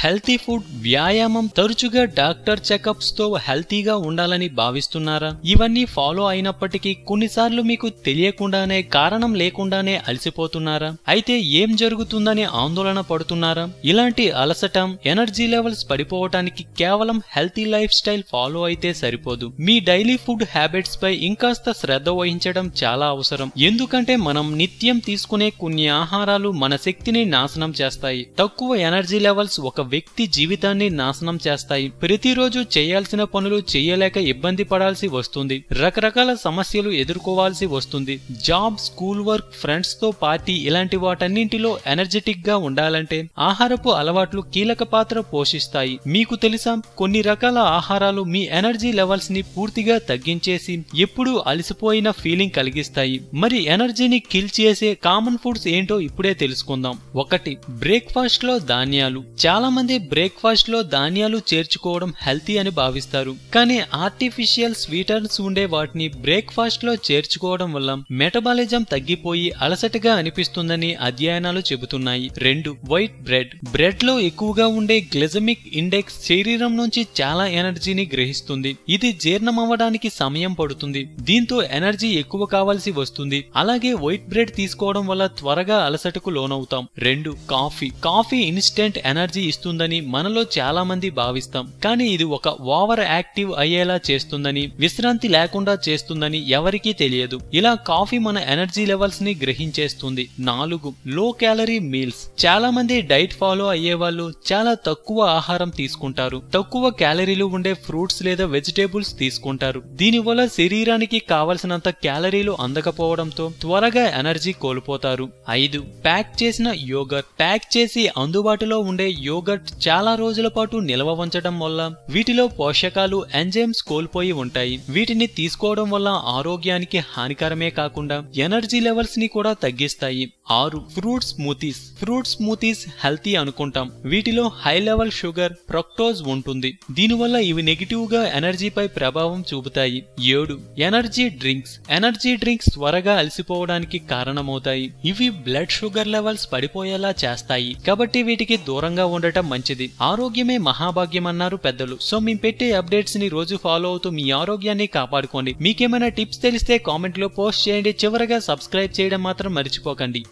Healthy food, వ్యాయామం, తరచుగా doctor checkups తో హెల్తీగా ఉండాలని భావిస్తున్నారా? ఇవన్నీ ఫాలో అయినప్పటికీ కొన్నిసార్లు మీకు తెలియకుండానే, కారణం లేకుండానే అలసిపోతున్నారా? అయితే ఏం జరుగుతుందని ఆందోళన పడుతున్నారా? ఇలాంటి అలసట, ఎనర్జీ లెవెల్స్ పడిపోవటానికి కేవలం హెల్తీ లైఫ్ స్టైల్ ఫాలో అయితే సరిపోదు. మీ డైలీ ఫుడ్ హ్యాబిట్స్ పై ఇంకాస్త శ్రద్ధ వహించడం చాలా అవసరం. ఎందుకంటే మనం నిత్యం తీసుకునే కొన్ని ఆహారాలు మన శక్తిని నాశనం చేస్తాయి. తక్కువ ఎనర్జీ లెవెల్స్ ఒక వ్యక్తి జీవితాన్ని నాశనం చేస్తాయి. ప్రతిరోజు చేయాల్సిన పనులు చేయలేక ఇబ్బంది పడాల్సి వస్తుంది. రకరకాల సమస్యలు ఎదుర్కోవాల్సి వస్తుంది. జాబ్, స్కూల్ వర్క్, ఫ్రెండ్స్ తో పార్టీ ఇలాంటి వాటన్నింటిలో ఎనర్జెటిక్ గా ఉండాలంటే ఆహారపు అలవాట్లు కీలక పాత్ర పోషిస్తాయి. మీకు తెలుసా, కొన్ని రకాల ఆహారాలు మీ ఎనర్జీ లెవెల్స్ ని పూర్తిగా తగ్గించేసి ఎప్పుడూ అలసిపోయిన ఫీలింగ్ కలిగిస్తాయి. మరి ఎనర్జీని కిల్ చేసే కామన్ ఫుడ్స్ ఏంటో ఇప్పుడే తెలుసుకుందాం. 1. బ్రేక్ఫాస్ట్ లో ధాన్యాలు. చాలా మంది బ్రేక్ఫాస్ట్ లో ధాన్యాలు చేర్చుకోవడం హెల్తీ అని భావిస్తారు. కానీ ఆర్టిఫిషియల్ స్వీటర్స్ ఉండే వాటిని బ్రేక్ఫాస్ట్ లో చేర్చుకోవడం వల్ల మెటబాలిజం తగ్గిపోయి అలసటగా అనిపిస్తుందని అధ్యయనాలు చెబుతున్నాయి. 2. White bread. బ్రెడ్ లో ఎక్కువగా ఉండే గ్లైసెమిక్ ఇండెక్స్ శరీరం నుంచి చాలా ఎనర్జీని గ్రహిస్తుంది. ఇది జీర్ణమవ్వడానికి సమయం పడుతుంది. దీంతో ఎనర్జీ ఎక్కువ కావాల్సి వస్తుంది. అలాగే వైట్ బ్రెడ్ తీసుకోవడం వల్ల త్వరగా అలసటకు లోనవుతాం. 2. కాఫీ. కాఫీ ఇన్స్టెంట్ ఎనర్జీ ఇస్తుందని మనలో చాలా మంది భావిస్తాం. కానీ ఇది ఒక ఓవర్ యాక్టివ్ అయ్యేలా చేస్తుందని, విశ్రాంతి లేకుండా చేస్తుందని ఎవరికీ తెలియదు. ఇలా కాఫీ మన ఎనర్జీ లెవెల్స్ ని గ్రహించేస్తుంది. 4. Low calorie meals. చాలా మంది డైట్ ఫాలో అయ్యేవాళ్ళు చాలా తక్కువ ఆహారం తీసుకుంటారు. తక్కువ క్యాలరీలు ఉండే ఫ్రూట్స్ లేదా వెజిటేబుల్స్ తీసుకుంటారు. దీనివల్ల శరీరానికి కావలసినంత క్యాలరీలు అందకపోవడంతో త్వరగా ఎనర్జీ కోల్పోతారు. 5. ప్యాక్ చేసిన యోగర్ట్. ప్యాక్ చేసి అందుబాటులో ఉండే యోగర్ట్ చాలా రోజుల పాటు నిల్వ ఉంచడం వల్ల వీటిలో పోషకాలు, ఎంజైమ్స్ కోల్పోయి ఉంటాయి. వీటిని తీసుకోవడం వల్ల ఆరోగ్యానికి హానికరమే కాకుండా ఎనర్జీ లెవెల్స్ ని కూడా తగ్గిస్తాయి. 6. Fruit smoothies. Fruit smoothies healthy అనుకుంటాం. వీటిలో హై లెవెల్ షుగర్, ఫ్రక్టోజ్ ఉంటుంది. దీనివల్ల ఇవి నెగిటివ్ గా ఎనర్జీపై ప్రభావం చూపుతాయి. 7. Energy drinks. ఎనర్జీ డ్రింక్స్ త్వరగా అలసిపోవడానికి కారణమవుతాయి. ఇవి బ్లడ్ షుగర్ లెవెల్స్ పడిపోయేలా చేస్తాయి. కాబట్టి వీటికి దూరంగా ఉండటం మంచిది. ఆరోగ్యమే మహాభాగ్యం అన్నారు పెద్దలు. సో మేము పెట్టే అప్డేట్స్ ని రోజు ఫాలో అవుతూ మీ ఆరోగ్యాన్ని కాపాడుకోండి. మీకేమైనా టిప్స్ తెలిస్తే కామెంట్ లో పోస్ట్ చేయండి. చివరగా సబ్స్క్రైబ్ చేయడం మాత్రం మర్చిపోకండి.